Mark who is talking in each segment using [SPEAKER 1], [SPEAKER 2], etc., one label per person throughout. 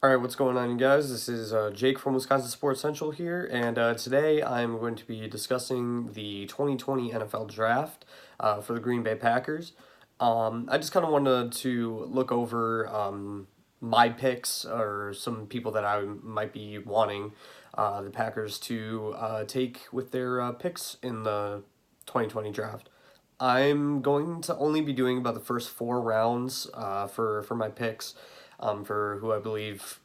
[SPEAKER 1] All right, what's going on, you guys? This is Jake from Wisconsin Sports Central here, and today I'm going to be discussing the 2020 NFL Draft for the Green Bay Packers. I just kind of wanted to look over my picks or some people that I might be wanting the Packers to take with their picks in the 2020 draft. I'm going to only be doing about the first four rounds for my picks for who I believe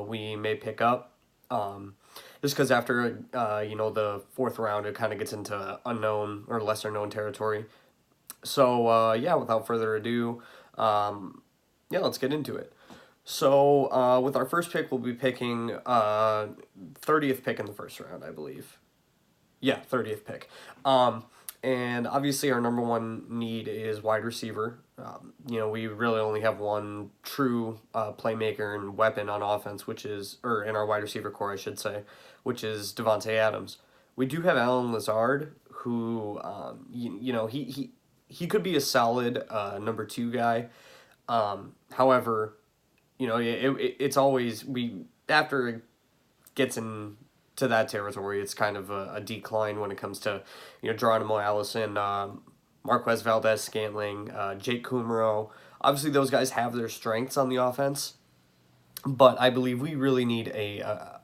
[SPEAKER 1] we may pick up. Um, just because after the fourth round, it kind of gets into unknown or lesser known territory. So yeah, without further ado, um, yeah, let's get into it. So with our first pick, we'll be picking 30th pick in the first round, I believe. Yeah, 30th pick. And obviously, our number one need is wide receiver. We really only have one true playmaker and weapon on offense, or in our wide receiver core, I should say, which is Devontae Adams. We do have Alan Lazard, who, he could be a solid number two guy. However, it's always, after it gets in to that territory, it's kind of a decline when it comes to Geronimo Allison, Marquez Valdez Scantling, Jake Kumaro. Obviously, those guys have their strengths on the offense, but I believe we really need a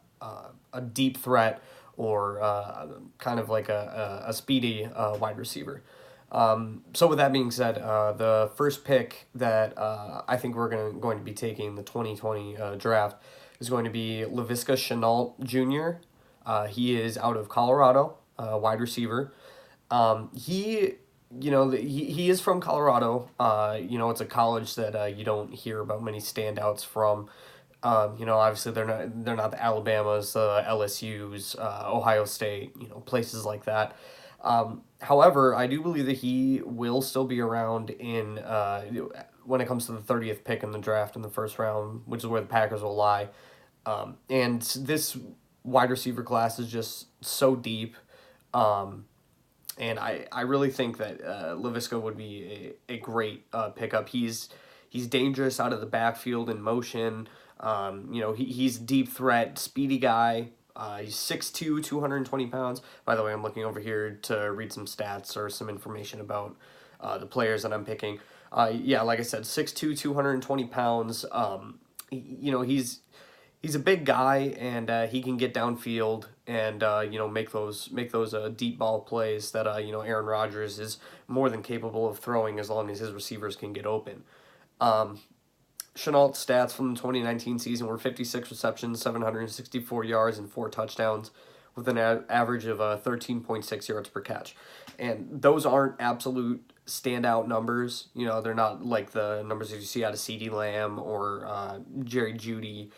[SPEAKER 1] deep threat or kind of like a speedy wide receiver. So with that being said, the first pick that I think we're going to be taking in the 2020 draft is going to be Laviska Shenault Jr. He is out of Colorado, wide receiver. He, he is from Colorado. It's a college that you don't hear about many standouts from. Obviously they're not the Alabamas, LSU's, Ohio State, places like that. However, I do believe that he will still be around in when it comes to the 30th pick in the draft in the first round, which is where the Packers will lie. And this wide receiver class is just so deep. Um, and I really think that Laviska would be a great pickup. He's dangerous out of the backfield in motion. He's deep threat, speedy guy. He's 6'2", 220 pounds. By the way, I'm looking over here to read some stats or some information about the players that I'm picking. Yeah, like I said, 6'2", 220 pounds. He's a big guy, and he can get downfield and make those deep ball plays that Aaron Rodgers is more than capable of throwing as long as his receivers can get open. Um, Chenault's stats from the 2019 season were 56 receptions, 764 yards, and four touchdowns, with an average of 13.6 yards per catch. And those aren't absolute standout numbers. They're not like the numbers that you see out of CeeDee Lamb or Jerry Jeudy,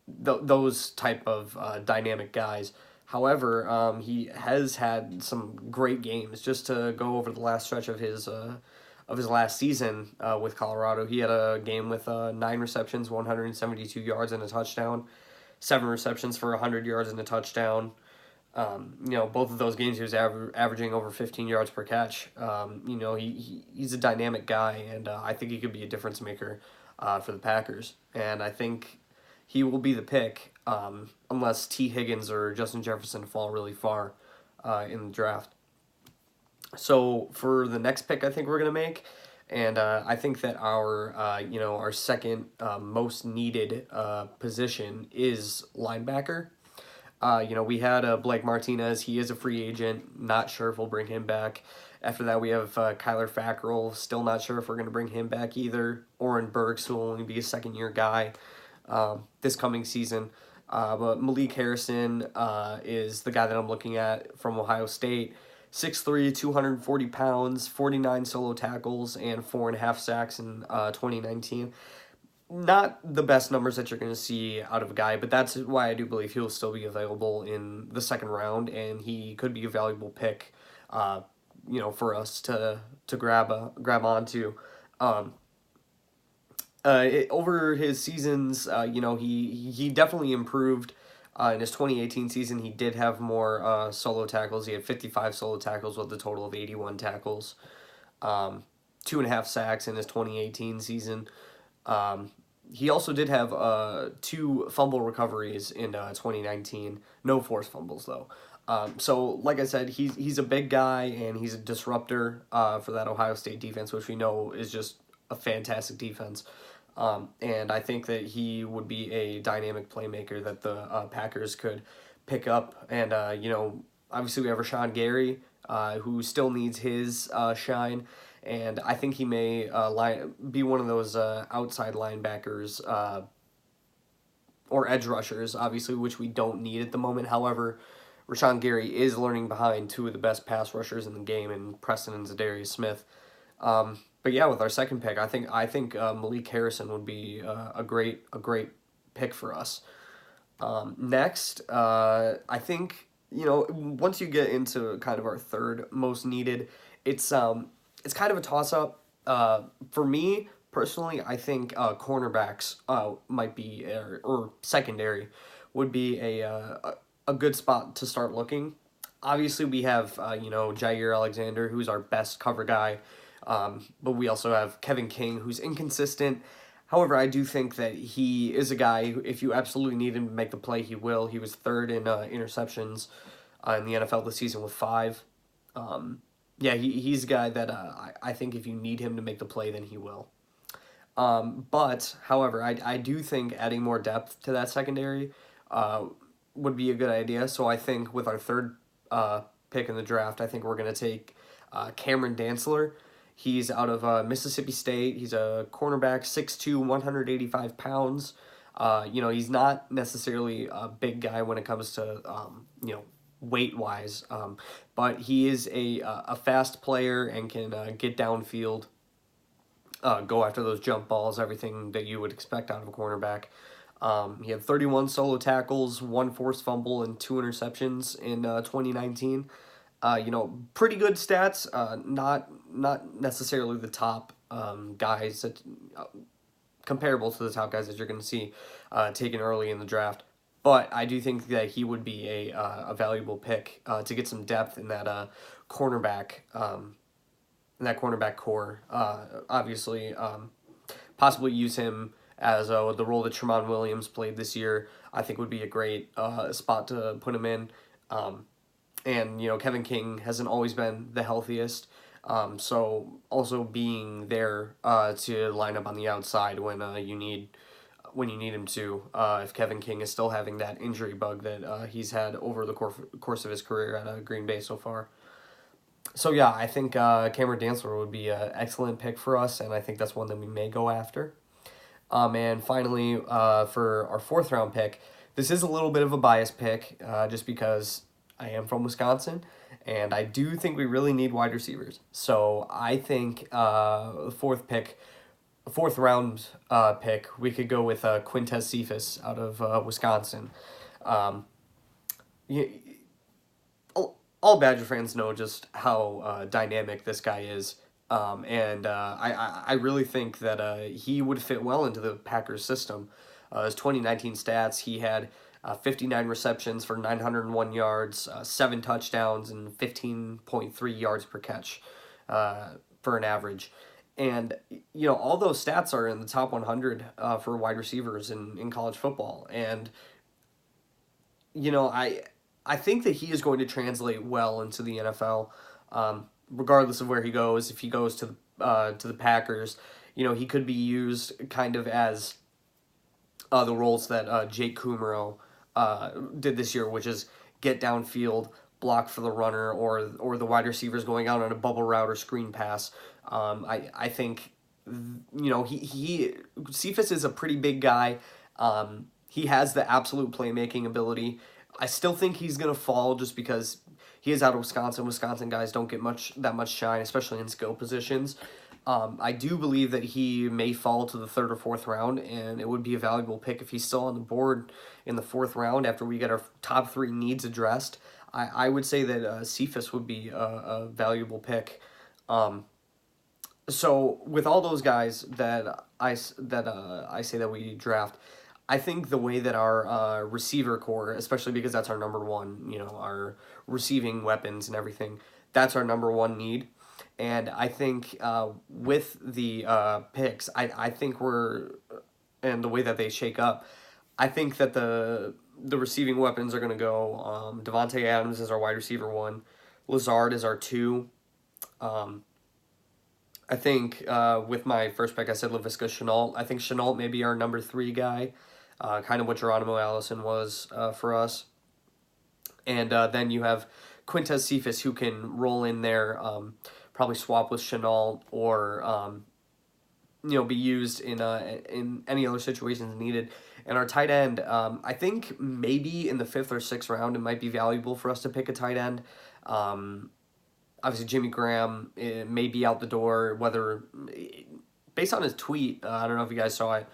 [SPEAKER 1] those type of dynamic guys. However, he has had some great games. Just to go over the last stretch of his last season with Colorado, he had a game with 9 receptions, 172 yards, and a touchdown. 7 receptions for 100 yards and a touchdown. Both of those games he was averaging over 15 yards per catch. He's a dynamic guy, and I think he could be a difference maker for the Packers. And I think he will be the pick unless T. Higgins or Justin Jefferson fall really far in the draft. So for the next pick, I think we're gonna make, and I think that our second most needed position is linebacker. We had Blake Martinez. He is a free agent. Not sure if we'll bring him back. After that, we have Kyler Fackrell. Still not sure if we're going to bring him back either. Oren Burks, who will only be a second-year guy this coming season. But Malik Harrison is the guy that I'm looking at from Ohio State. 6'3", 240 pounds, 49 solo tackles, and 4.5 sacks in 2019. Not the best numbers that you're going to see out of a guy, but that's why I do believe he'll still be available in the second round, and he could be a valuable pick, for us to grab onto. Um, Over his seasons, he definitely improved. In his 2018 season, he did have more solo tackles. He had 55 solo tackles with a total of 81 tackles. Um, 2.5 sacks in his 2018 season. Um, he also did have 2 fumble recoveries in 2019. No forced fumbles though. So like I said, he's a big guy and he's a disruptor for that Ohio State defense, which we know is just a fantastic defense. And I think that he would be a dynamic playmaker that the Packers could pick up. And obviously we have Rashawn Gary, who still needs his shine, and I think he may be one of those outside linebackers or edge rushers, obviously, which we don't need at the moment. However, Rashawn Gary is learning behind 2 of the best pass rushers in the game, in Preston and Zadarius Smith. But yeah, with our second pick, I think Malik Harrison would be a great pick for us. Next, I think once you get into kind of our third most needed, it's kind of a toss up. For me personally, I think cornerbacks might be or secondary would be a good spot to start looking. Obviously, we have Jair Alexander, who's our best cover guy, but we also have Kevin King, who's inconsistent. However, I do think that he is a guy who, if you absolutely need him to make the play, he will. He was third in interceptions in the NFL this season with 5. Yeah, he's a guy that I think if you need him to make the play, then he will. But, however, I do think adding more depth to that secondary would be a good idea. So I think with our third pick in the draft, I think we're going to take Cameron Dantzler. He's out of Mississippi State. He's a cornerback, 6'2", 185 pounds. He's not necessarily a big guy when it comes to, weight-wise, but he is a fast player and can get downfield, go after those jump balls, everything that you would expect out of a cornerback. He had 31 solo tackles, 1 forced fumble, and 2 interceptions in 2019. Pretty good stats. Not necessarily the top guys that comparable to the top guys that you're going to see taken early in the draft. But I do think that he would be a valuable pick to get some depth in that cornerback core. Obviously, possibly use him as the role that Tramon Williams played this year. I think would be a great spot to put him in. And Kevin King hasn't always been the healthiest. So also being there to line up on the outside when you need him to. If Kevin King is still having that injury bug that he's had over the course of his career at Green Bay so far. So yeah, I think Cameron Dantzler would be an excellent pick for us, and I think that's one that we may go after. And finally, for our 4th round pick, this is a little bit of a biased pick, just because I am from Wisconsin, and I do think we really need wide receivers. So I think the 4th round pick, we could go with Quintez Cephus out of Wisconsin. All Badger fans know just how dynamic this guy is. And I really think that he would fit well into the Packers system. His 2019 stats, he had 59 receptions for 901 yards, 7 touchdowns, and 15.3 yards per catch for an average. And, all those stats are in the top 100 for wide receivers in college football. And, I think that he is going to translate well into the NFL, regardless of where he goes. If he goes to the Packers, he could be used kind of as the roles that Jake Kummerow did this year, which is get downfield, block for the runner, or the wide receivers going out on a bubble route or screen pass. I think Cephus is a pretty big guy. He has the absolute playmaking ability. I still think he's gonna fall just because he is out of Wisconsin. Wisconsin guys don't get that much shine, especially in skill positions. I do believe that he may fall to the 3rd or 4th round, and it would be a valuable pick if he's still on the board in the 4th round after we get our top 3 needs addressed. I would say that Cephus would be a valuable pick. So with all those guys that I say that we draft, I think the way that our receiver core, especially because that's our number one, our receiving weapons and everything, that's our number one need. And I think with the picks, I think we're and the way that they shake up, I think that the receiving weapons are going to go Devontae Adams is our wide receiver 1. Lazard is our 2. I think with my first pick, I said Laviska Shenault. I think Shenault may be our number 3 guy, kind of what Geronimo Allison was for us. And then you have Quintez Cephas, who can roll in there, probably swap with Shenault, or be used in any other situations needed. And our tight end, I think maybe in the 5th or 6th round, it might be valuable for us to pick a tight end. Obviously, Jimmy Graham may be out the door, whether, based on his tweet, I don't know if you guys saw it,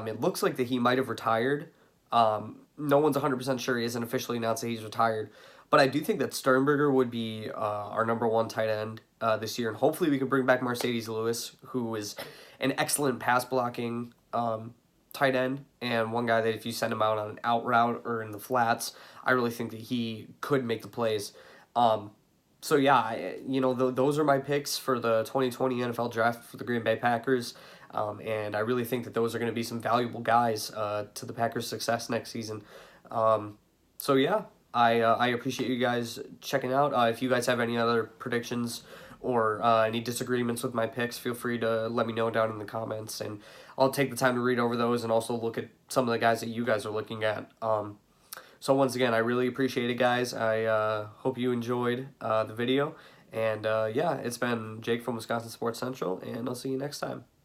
[SPEAKER 1] it looks like that he might have retired. No one's 100% sure. He hasn't officially announced that he's retired. But I do think that Sternberger would be our number 1 tight end this year. And hopefully we can bring back Mercedes Lewis, who is an excellent pass-blocking tight end, and one guy that if you send him out on an out route or in the flats, I really think that he could make the plays. So yeah, those are my picks for the 2020 NFL Draft for the Green Bay Packers, and I really think that those are going to be some valuable guys to the Packers' success next season. So yeah, I appreciate you guys checking out. If you guys have any other predictions or any disagreements with my picks, feel free to let me know down in the comments, and I'll take the time to read over those and also look at some of the guys that you guys are looking at. So once again, I really appreciate it, guys. I hope you enjoyed the video. And yeah, it's been Jake from Wisconsin Sports Central, and I'll see you next time.